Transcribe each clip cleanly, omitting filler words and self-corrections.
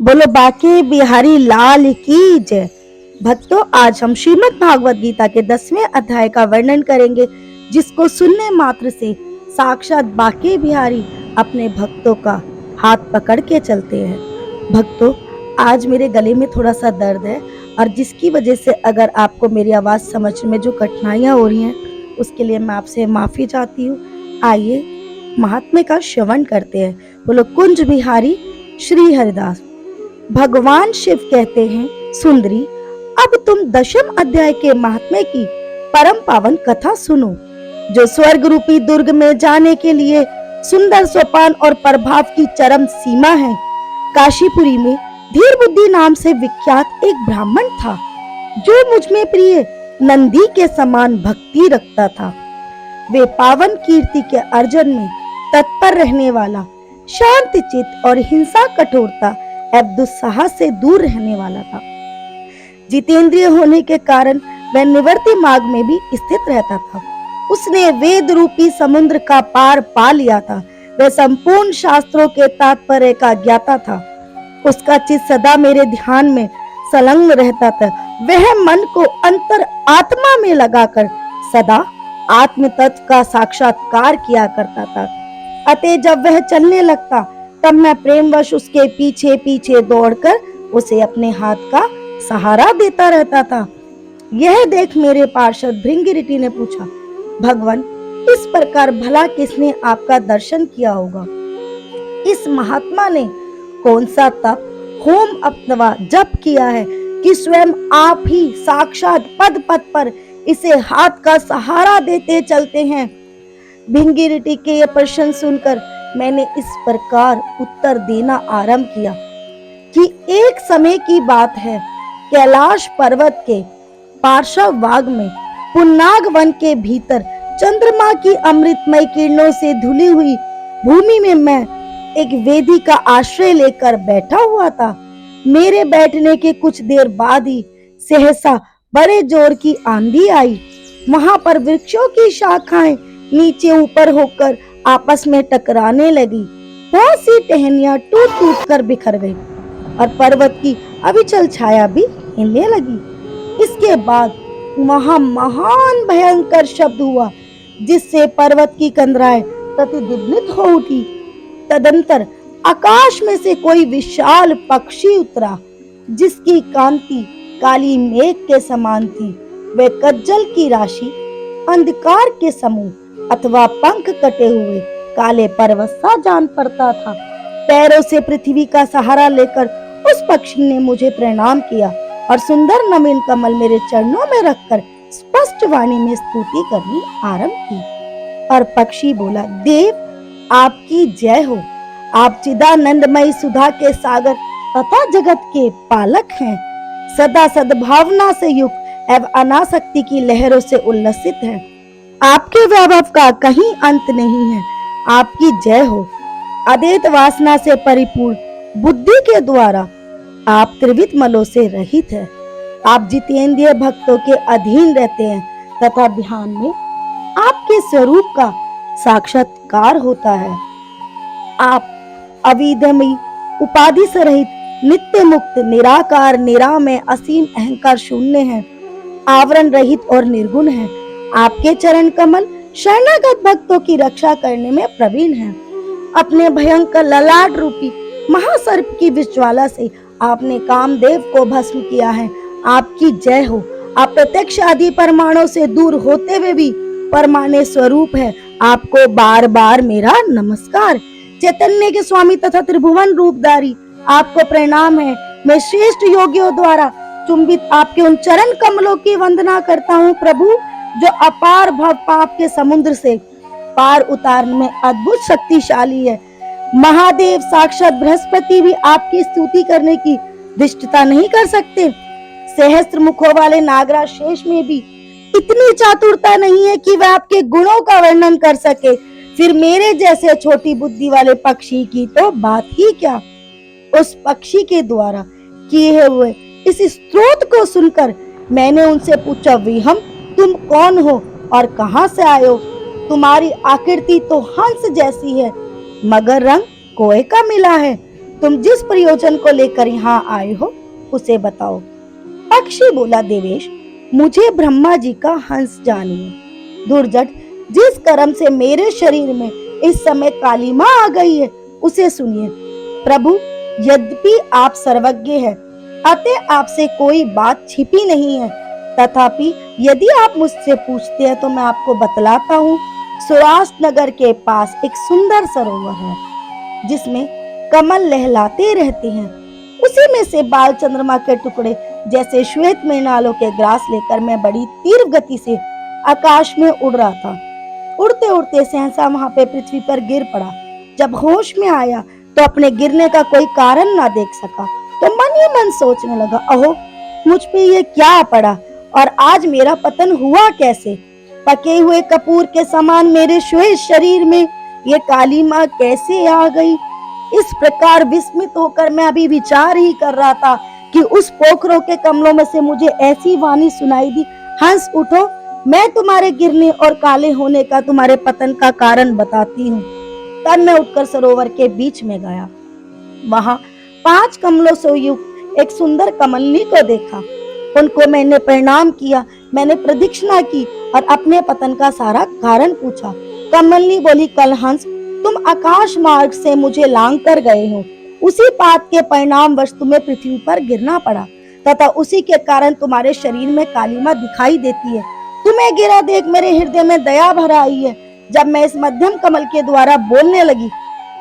बोलो बाके बिहारी लाल की जय। भक्तों, आज हम श्रीमद् भागवत गीता के 10वें अध्याय का वर्णन करेंगे, जिसको सुनने मात्र से साक्षात बाके बिहारी अपने भक्तों का हाथ पकड़ के चलते हैं। भक्तों, आज मेरे गले में थोड़ा सा दर्द है और जिसकी वजह से अगर आपको मेरी आवाज समझने में जो कठिनाइयां हो रही हैं, उसके लिए मैं आपसे माफी चाहती हूँ। आइए महात्म्य का श्रवण करते हैं। बोलो कुंज बिहारी श्री हरिदास। भगवान शिव कहते हैं, सुंदरी, अब तुम 10वें अध्याय के महात्म्य की परम पावन कथा सुनो, जो स्वर्ग रूपी दुर्ग में जाने के लिए सुंदर सोपान और प्रभाव की चरम सीमा है। काशीपुरी में धीर बुद्धि नाम से विख्यात एक ब्राह्मण था, जो मुझ में प्रिय नंदी के समान भक्ति रखता था। वे पावन कीर्ति के अर्जन में तत्पर रहने वाला, शांत चित्त और हिंसा कठोरता एवं दुस्साहस से दूर रहने वाला था। जितेंद्रिय होने के कारण वह निवर्ति मार्ग में भी स्थित रहता था। उसने वेद रूपी समुद्र का पार पा लिया था। वह संपूर्ण शास्त्रों के तात्पर्य का ज्ञाता था। उसका चित्त सदा मेरे ध्यान में संलग्न रहता था। वह मन को अंतर आत्मा में लगाकर सदा आत्म तत्व का साक्षात्कार किया करता था। अतः जब वह चलने लगता, तब मैं प्रेमवश उसके पीछे पीछे दौड़कर उसे अपने हाथ का सहारा देता रहता था। यह देख मेरे पार्षद भृंगिरिटी ने पूछा, भगवान, इस प्रकार भला किसने आपका दर्शन किया होगा? इस महात्मा ने कौन सा तप, होम अथवा जप किया है कि स्वयं आप ही साक्षात पद पद पर इसे हाथ का सहारा देते चलते हैं? भृंगिरिटी के यह प्रश्न सुनकर मैंने इस प्रकार उत्तर देना आरंभ किया कि एक समय की बात है, कैलाश पर्वत के पार्श्वभाग में पुन्नाग वन के भीतर चंद्रमा की अमृतमय किरणों से धुली हुई भूमि में मैं एक वेदी का आश्रय लेकर बैठा हुआ था। मेरे बैठने के कुछ देर बाद ही सहसा बड़े जोर की आंधी आई। वहां पर वृक्षों की शाखाएं नीचे ऊपर होकर आपस में टकराने लगी। बहुत सी टहनियां टूट टूट कर बिखर गई और पर्वत की अविचल छाया भी हिलने लगी। इसके बाद वहां महान भयंकर शब्द हुआ, जिससे पर्वत की कंदराएं प्रतिध्वनित हो उठी। तदंतर आकाश में से कोई विशाल पक्षी उतरा, जिसकी कांति काली मेघ के समान थी। वह कज्जल की राशि, अंधकार के समूह अथवा पंख कटे हुए काले पर्वत सा जान पड़ता था। पैरों से पृथ्वी का सहारा लेकर उस पक्षी ने मुझे प्रणाम किया और सुंदर नवीन कमल मेरे चरणों में रखकर स्पष्ट वाणी में स्तुति करनी आरंभ की। और पक्षी बोला, देव, आपकी जय हो। आप चिदानंदमयी सुधा के सागर तथा जगत के पालक हैं। सदा सद्भावना से युक्त एवं अनासक्ति की लहरों से उल्लसित हैं। आपके वैभव का कहीं अंत नहीं है। आपकी जय हो। अद्वैत वासना से परिपूर्ण बुद्धि के द्वारा आप त्रिविध मलों से रहित है। आप जितेंद्रिय भक्तों के अधीन रहते हैं तथा ध्यान में आपके स्वरूप का साक्षात्कार होता है। आप अविद्यमयी, उपाधि से रहित, नित्य मुक्त, निराकार, निरामय, असीम, अहंकार शून्य हैं, आवरण रहित और निर्गुण हैं। आपके चरण कमल शरणागत भक्तों की रक्षा करने में प्रवीण हैं। अपने भयंकर ललाट रूपी महासर्प की विज्वाला से आपने कामदेव को भस्म किया है। आपकी जय हो। आप प्रत्यक्ष आदि परमाणु से दूर होते हुए भी परमाणु स्वरूप है। आपको बार बार मेरा नमस्कार। चैतन्य के स्वामी तथा त्रिभुवन रूपधारी, आपको प्रणाम है। मैं श्रेष्ठ योगियों द्वारा चुंबित आपके उन चरण कमलों की वंदना करता हूँ प्रभु, जो अपार भव पाप के समुद्र से पार उतारने में अद्भुत शक्तिशाली है। महादेव साक्षात बृहस्पति भी आपकी स्तुति करने की धृष्टता नहीं कर सकते। सहस्त्र मुखों वाले नागराज शेष में भी इतनी चातुरता नहीं है कि वह आपके गुणों का वर्णन कर सके। फिर मेरे जैसे छोटी बुद्धि वाले पक्षी की तो बात ही क्या। उस पक्षी के द्वारा किए हुए इस स्तोत्र को सुनकर मैंने उनसे पूछा, विहम, तुम कौन हो और कहां से आए हो? तुम्हारी आकृति तो हंस जैसी है, मगर रंग कोए का मिला है। तुम जिस प्रयोजन को लेकर यहाँ आए हो उसे बताओ। पक्षी बोला, देवेश, मुझे ब्रह्मा जी का हंस जानिए। दुर्जट, जिस कर्म से मेरे शरीर में इस समय कालिमा आ गई है उसे सुनिए। प्रभु, यद्यपि आप सर्वज्ञ हैं, अतः आपसे कोई बात छिपी नहीं है, तथापि यदि आप मुझसे पूछते हैं तो मैं आपको बतलाता हूँ। सौराष्ट्र नगर के पास एक सुंदर सरोवर है जिसमें कमल लहलाते रहते हैं। उसी में से बाल चंद्रमा के टुकड़े जैसे श्वेत मृणालों के ग्रास लेकर मैं बड़ी तीव्र गति से आकाश में उड़ रहा था। उड़ते उड़ते सहसा वहां पे पृथ्वी पर गिर पड़ा। जब होश में आया तो अपने गिरने का कोई कारण ना देख सका, तो मन ही मन सोचने लगा, अहो, मुझ पे ये क्या पड़ा और आज मेरा पतन हुआ कैसे? पके हुए कपूर के समान मेरे श्वेत शरीर में ये काली माँ कैसे आ गई? इस प्रकार विस्मित होकर मैं अभी विचार ही कर रहा था कि उस पोखरों के कमलों में से मुझे ऐसी वाणी सुनाई दी, हंस उठो, मैं तुम्हारे गिरने और काले होने का, तुम्हारे पतन का कारण बताती हूँ। तब मैं उठकर सरोवर के बीच में गया। वहां 5 कमलों से युक्त एक सुंदर कमलनी को देखा। उनको मैंने प्रणाम किया, मैंने प्रदक्षिणा की और अपने पतन का सारा कारण पूछा। कमलनी बोली, कलहंस, तुम आकाश मार्ग से मुझे लांग कर गए हो, उसी पाप के परिणाम वश तुम्हें पृथ्वी पर गिरना पड़ा तथा उसी के कारण तुम्हारे शरीर में कालिमा दिखाई देती है। तुम्हें गिरा देख मेरे हृदय में दया भर आई है। जब मैं इस मध्यम कमल के द्वारा बोलने लगी,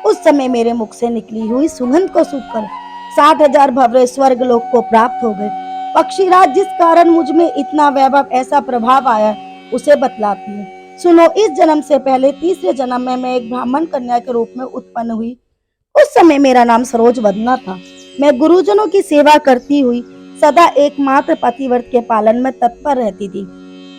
उस समय मेरे मुख से निकली हुई सुगंध को सूंघकर 60,000 भव्य स्वर्ग लोक को प्राप्त हो गए। पक्षीराज, जिस कारण मुझ में इतना वैभव, ऐसा प्रभाव आया, उसे बतलाती हूँ। सुनो, इस जन्म से पहले तीसरे जन्म में मैं एक ब्राह्मण कन्या के रूप में उत्पन्न हुई। उस समय मेरा नाम सरोज वदना था। मैं गुरुजनों की सेवा करती हुई सदा एकमात्र पतिव्रत के पालन में तत्पर रहती थी।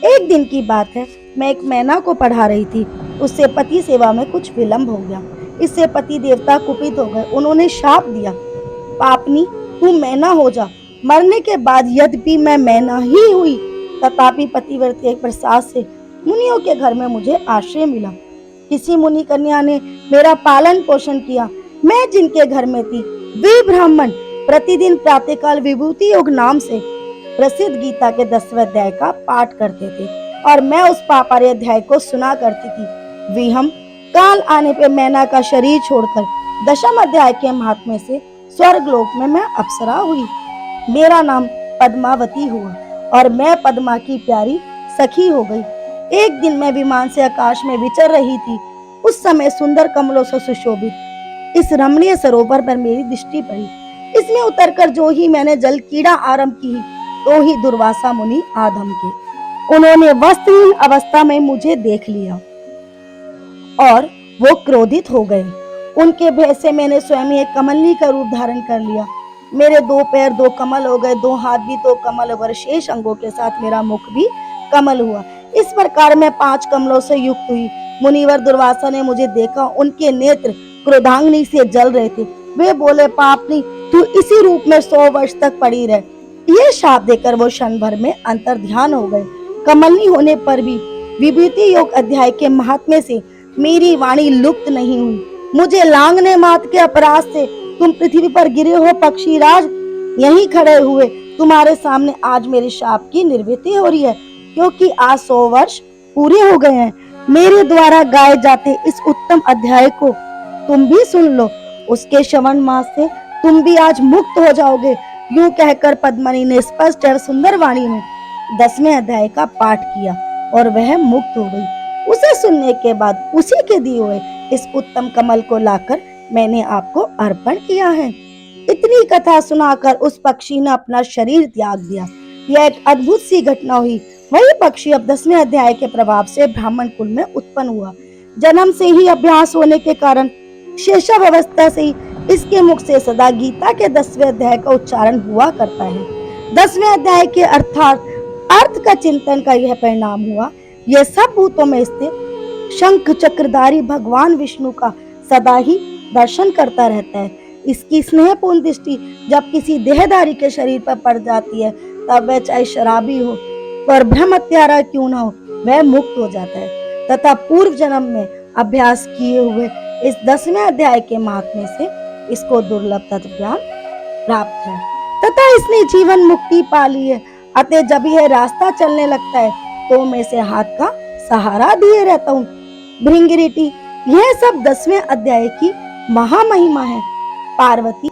एक दिन की बात है, मैं एक मैना को पढ़ा रही थी। उससे पति सेवा में कुछ विलंब हो गया। इससे पति देवता कुपित हो गए। उन्होंने शाप दिया, पापनी, तू मैना हो जा। मरने के बाद यद्यपि मैं मैना ही हुई, तथापि पतिव्रत के प्रसाद से मुनियों के घर में मुझे आश्रय मिला। किसी मुनि कन्या ने मेरा पालन पोषण किया। मैं जिनके घर में थी, वे ब्राह्मण प्रतिदिन प्रातःकाल विभूति योग नाम से प्रसिद्ध गीता के 10वें अध्याय का पाठ करते थे और मैं उस पापारे अध्याय को सुना करती थी। विहम काल आने पे मैना का शरीर छोड़कर 10वें अध्याय के महात्म्य से स्वर्ग लोक में मैं अप्सरा हुई। मेरा नाम पद्मावती हुआ और मैं पद्मा की प्यारी सखी हो गई। एक दिन मैं विमान से आकाश में विचर रही थी। उस समय सुंदर कमलों से सुशोभित इस रमणीय सरोवर पर मेरी दृष्टि पड़ी। इसमें उतरकर जो ही मैंने जल क्रीड़ा आरंभ की, तो ही दुर्वासा मुनि आ धमके। उन्होंने वस्त्रहीन अवस्था में मुझे देख लिया और वो क्रोधित हो गए। उनके भय से मैंने स्वयं एक कमलनी का रूप धारण कर लिया। मेरे 2 पैर 2 कमल हो गए, 2 हाथ भी 2 कमल हो गए, शेष अंगों के साथ मेरा मुख भी कमल हुआ। इस प्रकार मैं 5 कमलों से युक्त हुई। मुनिवर दुर्वासा ने मुझे देखा। उनके नेत्र क्रोधाग्नि से जल रहे थे। वे बोले, पापनी, तू इसी रूप में 100 वर्ष तक पड़ी रह। ये शाप देकर वो क्षण भर में अंतर ध्यान हो गए। कमलनी होने पर भी विभूति योग अध्याय के महात्म्य से मेरी वाणी लुप्त नहीं हुई। मुझे लांघने मात्र के अपराध से तुम पृथ्वी पर गिरे हो। पक्षीराज, यहीं खड़े हुए तुम्हारे सामने आज मेरे शाप की निवृत्ति हो रही है, क्योंकि आज 100 वर्ष पूरे हो गए हैं। मेरे द्वारा गाए जाते इस उत्तम अध्याय को तुम भी सुन लो। उसके श्रवण मास से तुम भी आज मुक्त हो जाओगे। यूं कहकर पद्मनी ने स्पष्ट और सुंदर वाणी में 10वें अध्याय का पाठ किया और वह मुक्त हो गई। उसे सुनने के बाद उसी के दिए हुए इस उत्तम कमल को लाकर मैंने आपको अर्पण किया है। इतनी कथा सुनाकर उस पक्षी ने अपना शरीर त्याग दिया। यह एक अद्भुत सी घटना हुई। वही पक्षी अब 10वें अध्याय के प्रभाव से ब्राह्मण कुल में उत्पन्न हुआ। जन्म से ही अभ्यास होने के कारण शैशव अवस्था से ही इसके मुख से सदा गीता के 10वें अध्याय का उच्चारण हुआ करता है। 10वें अध्याय के अर्थात अर्थ का चिंतन का यह परिणाम हुआ। यह सब भूतों में स्थित शंख चक्रधारी भगवान विष्णु का सदा ही दर्शन करता रहता है। इसकी स्नेहपूर्ण दृष्टि जब किसी देहधारी के शरीर पर पड़ जाती है, तब वह चाहे शराबी हो पर ब्रह्म हत्यारा क्यों न हो, वह मुक्त हो जाता है तथा पूर्व जन्म में अभ्यास किए हुए इस 10वें अध्याय के महात्म्य से इसको दुर्लभ तत्व ज्ञान प्राप्त है तथा इसने जीवन मुक्ति पा ली है। अतः जब यह रास्ता चलने लगता है तो मैं इसे हाथ का सहारा दिए रहता हूँ। भृंगरीटी, यह सब 10वें अध्याय की महामहिमा है। पार्वती,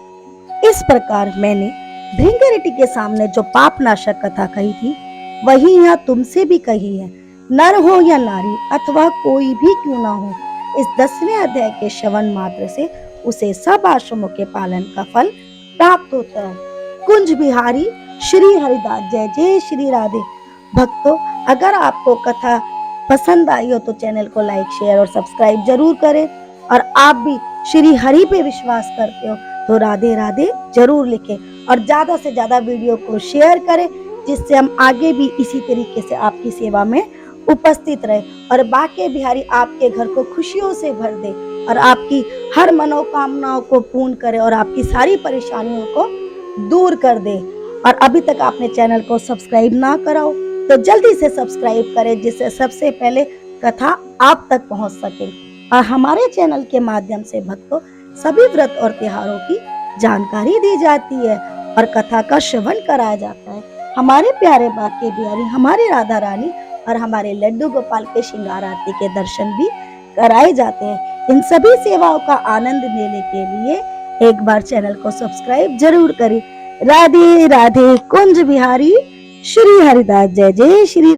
इस प्रकार मैंने भृंगरीटी के सामने जो पापनाशक कथा कही थी वही यहाँ तुमसे भी कही है। नर हो या नारी अथवा कोई भी क्यों ना हो, इस 10वें अध्याय के श्रवण मात्र से उसे सब आश्रमों के पालन का फल प्राप्त होता है। कुंज बिहारी श्री हरिदास। जय जय श्री राधे। भक्तों, अगर आपको कथा पसंद आई हो तो चैनल को लाइक, शेयर और सब्सक्राइब जरूर करें। और आप भी श्री हरि पे विश्वास करते हो तो राधे राधे जरूर लिखें और ज्यादा से ज्यादा वीडियो को शेयर करें, जिससे हम आगे भी इसी तरीके से आपकी सेवा में उपस्थित रहे और बाके बिहारी आपके घर को खुशियों से भर दे और आपकी हर मनोकामनाओं को पूर्ण करे और आपकी सारी परेशानियों को दूर कर दे। और अभी तक आपने चैनल को सब्सक्राइब ना करा हो तो जल्दी से सब्सक्राइब करें, जिससे सबसे पहले कथा आप तक पहुंच सके। और हमारे चैनल के माध्यम से भक्तों सभी व्रत और त्योहारों की जानकारी दी जाती है और कथा का श्रवण कराया जाता है। हमारे प्यारे बाके बिहारी, हमारे राधा रानी और हमारे लड्डू गोपाल के श्रृंगार आरती के दर्शन भी कराए जाते हैं। इन सभी सेवाओं का आनंद लेने के लिए एक बार चैनल को सब्सक्राइब जरूर करें। राधे राधे। कुंज बिहारी श्री हरिदास। जय जय श्री